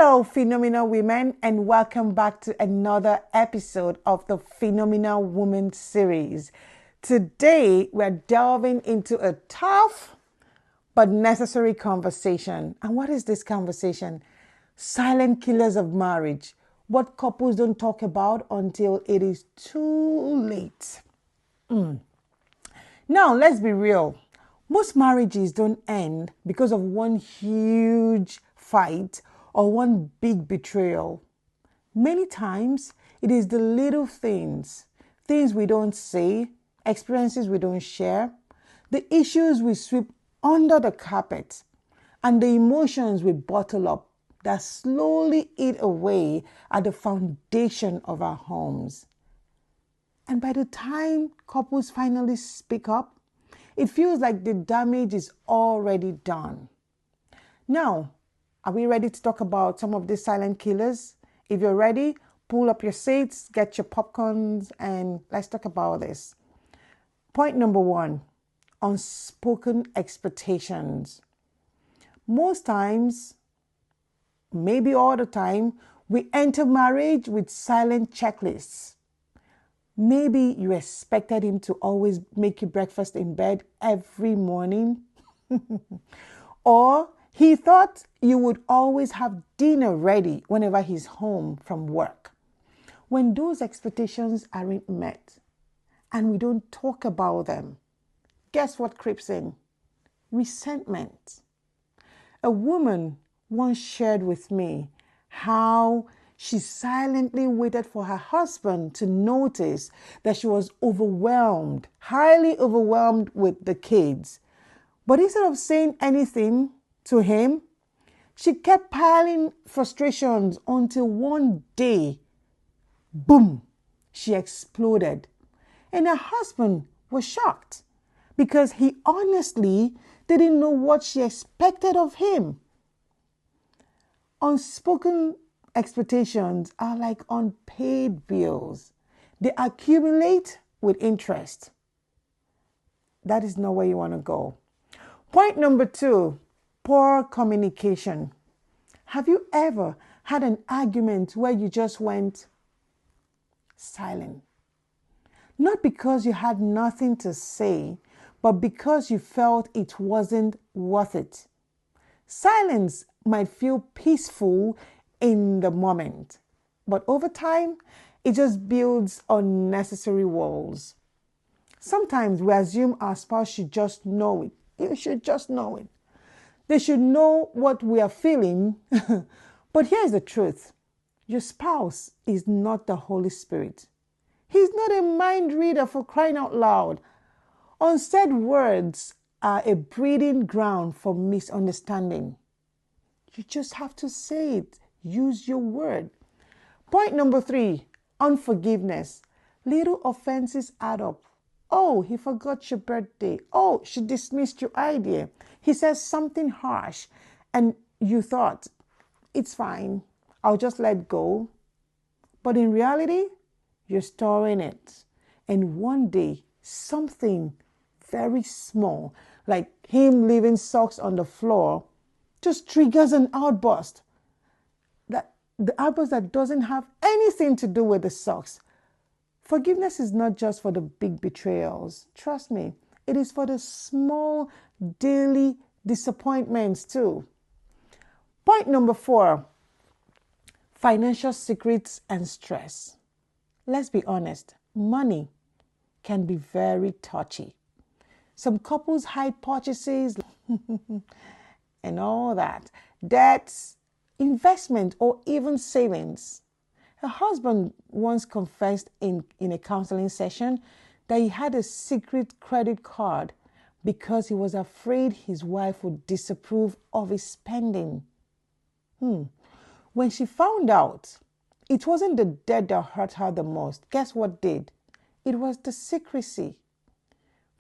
Hello, Phenomenal Women, and welcome back to another episode of the Phenomenal Woman series. Today, we're delving into a tough but necessary conversation. And what is this conversation? Silent killers of marriage. What couples don't talk about until it is too late. Now, let's be real. Most marriages don't end because of one huge fight or one big betrayal. Many times, it is the little things we don't say, experiences we don't share, the issues we sweep under the carpet, and the emotions we bottle up that slowly eat away at the foundation of our homes. And by the time couples finally speak up, it feels like the damage is already done. Now, are we ready to talk about some of these silent killers? If you're ready, pull up your seats, get your popcorns, and let's talk about this. Point number 1, unspoken expectations. Most times, maybe all the time, we enter marriage with silent checklists. Maybe you expected him to always make you breakfast in bed every morning. Or he thought you would always have dinner ready whenever he's home from work. When those expectations aren't met and we don't talk about them, guess what creeps in? Resentment. A woman once shared with me how she silently waited for her husband to notice that she was overwhelmed, highly overwhelmed with the kids. But instead of saying anything to him, she kept piling frustrations until one day, boom, she exploded. And her husband was shocked because he honestly didn't know what she expected of him. Unspoken expectations are like unpaid bills. They accumulate with interest. That is not where you want to go. Point number 2, poor communication. Have you ever had an argument where you just went silent? Not because you had nothing to say, but because you felt it wasn't worth it. Silence might feel peaceful in the moment, but over time, it just builds unnecessary walls. Sometimes we assume our spouse should just know it. You should just know it. They should know what we are feeling. But here's the truth. Your spouse is not the Holy Spirit. He's not a mind reader, for crying out loud. Unsaid words are a breeding ground for misunderstanding. You just have to say it. Use your word. Point number 3, unforgiveness. Little offenses add up. Oh, he forgot your birthday. Oh, she dismissed your idea. He says something harsh and you thought, it's fine, I'll just let go. But in reality, you're storing it. And one day, something very small, like him leaving socks on the floor, just triggers an outburst. The outburst that doesn't have anything to do with the socks. Forgiveness is not just for the big betrayals. Trust me, it is for the small daily disappointments too. Point number 4, financial secrets and stress. Let's be honest, money can be very touchy. Some couples hide purchases and all that, debts, investment, or even savings. Her husband once confessed in a counseling session that he had a secret credit card because he was afraid his wife would disapprove of his spending. When she found out, it wasn't the debt that hurt her the most. Guess what did? It was the secrecy.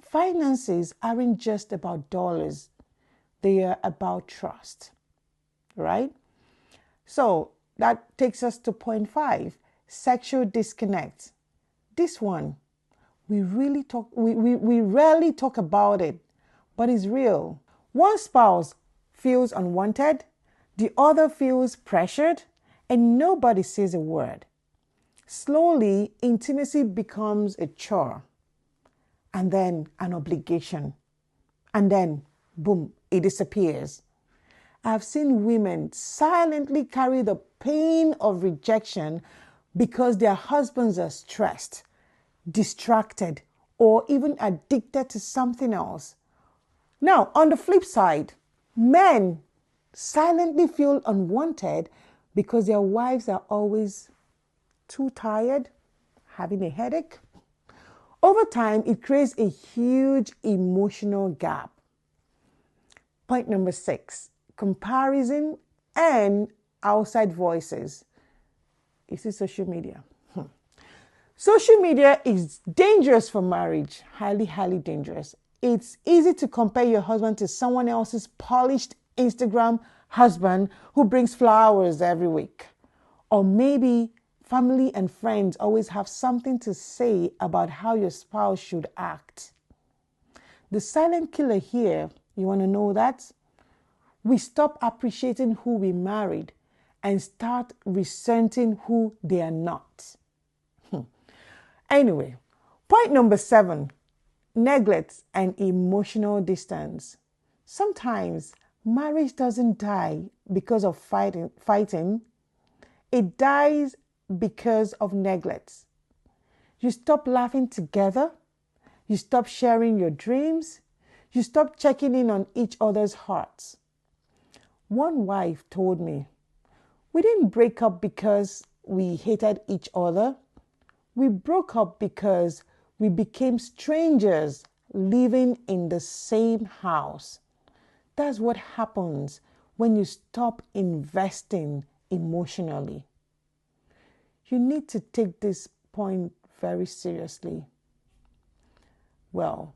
Finances aren't just about dollars. They are about trust, right? So that takes us to point 5, sexual disconnect. This one, we rarely talk about it, but it's real. One spouse feels unwanted, The other feels pressured and nobody says a word. Slowly, intimacy becomes a chore and then an obligation. And then, boom, it disappears. I've seen women silently carry the pain of rejection because their husbands are stressed, distracted, or even addicted to something else. Now, on the flip side, men silently feel unwanted because their wives are always too tired, having a headache. Over time, it creates a huge emotional gap. Point number 6, comparison and outside voices. You see social media. Social media is dangerous for marriage, highly, highly dangerous. It's easy to compare your husband to someone else's polished Instagram husband who brings flowers every week. Or maybe family and friends always have something to say about how your spouse should act. The silent killer here, you want to know that? We stop appreciating who we married and start resenting who they are not. Anyway, point number 7, neglect and emotional distance. Sometimes marriage doesn't die because of fighting. It dies because of neglect. You stop laughing together. You stop sharing your dreams. You stop checking in on each other's hearts. One wife told me, "We didn't break up because we hated each other. We broke up because we became strangers living in the same house." That's what happens when you stop investing emotionally. You need to take this point very seriously. Well,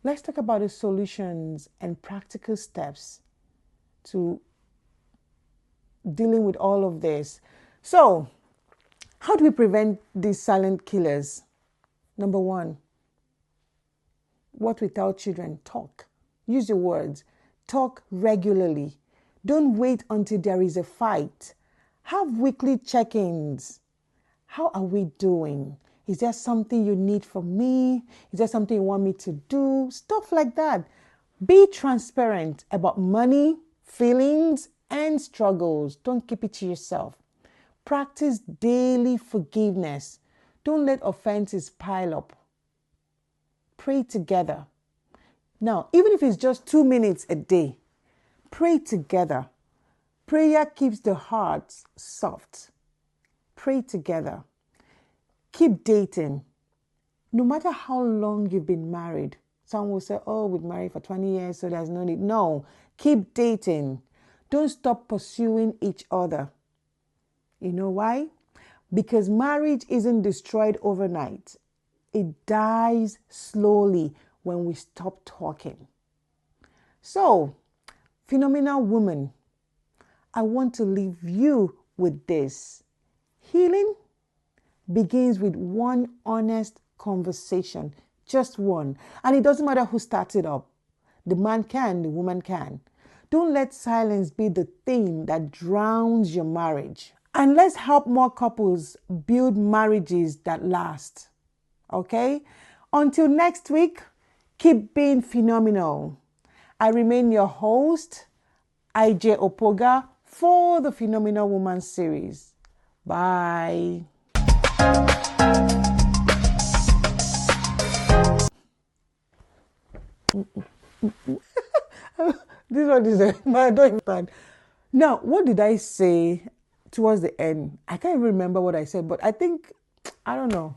let's talk about the solutions and practical steps to dealing with all of this. So, how do we prevent these silent killers? Number 1, what we tell children, talk. Use your words. Talk regularly. Don't wait until there is a fight. Have weekly check-ins. How are we doing? Is there something you need from me? Is there something you want me to do? Stuff like that. Be transparent about money, feelings, and struggles. Don't keep it to yourself. Practice daily forgiveness. Don't let offenses pile up. Pray together. Now, even if it's just 2 minutes a day, pray together. Prayer keeps the heart soft. Pray together. Keep dating. No matter how long you've been married, some will say, "Oh, we've been married for 20 years, so there's no need." No, keep dating. Don't stop pursuing each other. You know why? Because marriage isn't destroyed overnight. It dies slowly when we stop talking. So, phenomenal woman, I want to leave you with this. Healing begins with one honest conversation, just one. And it doesn't matter who starts it up. The man can, the woman can. Don't let silence be the thing that drowns your marriage. And let's help more couples build marriages that last. Okay? Until next week, keep being phenomenal. I remain your host, IJ Opoga, for the Phenomenal Woman series. Bye. This one is I don't understand. Now, what did I say towards the end? I can't even remember what I said, but I think, I don't know.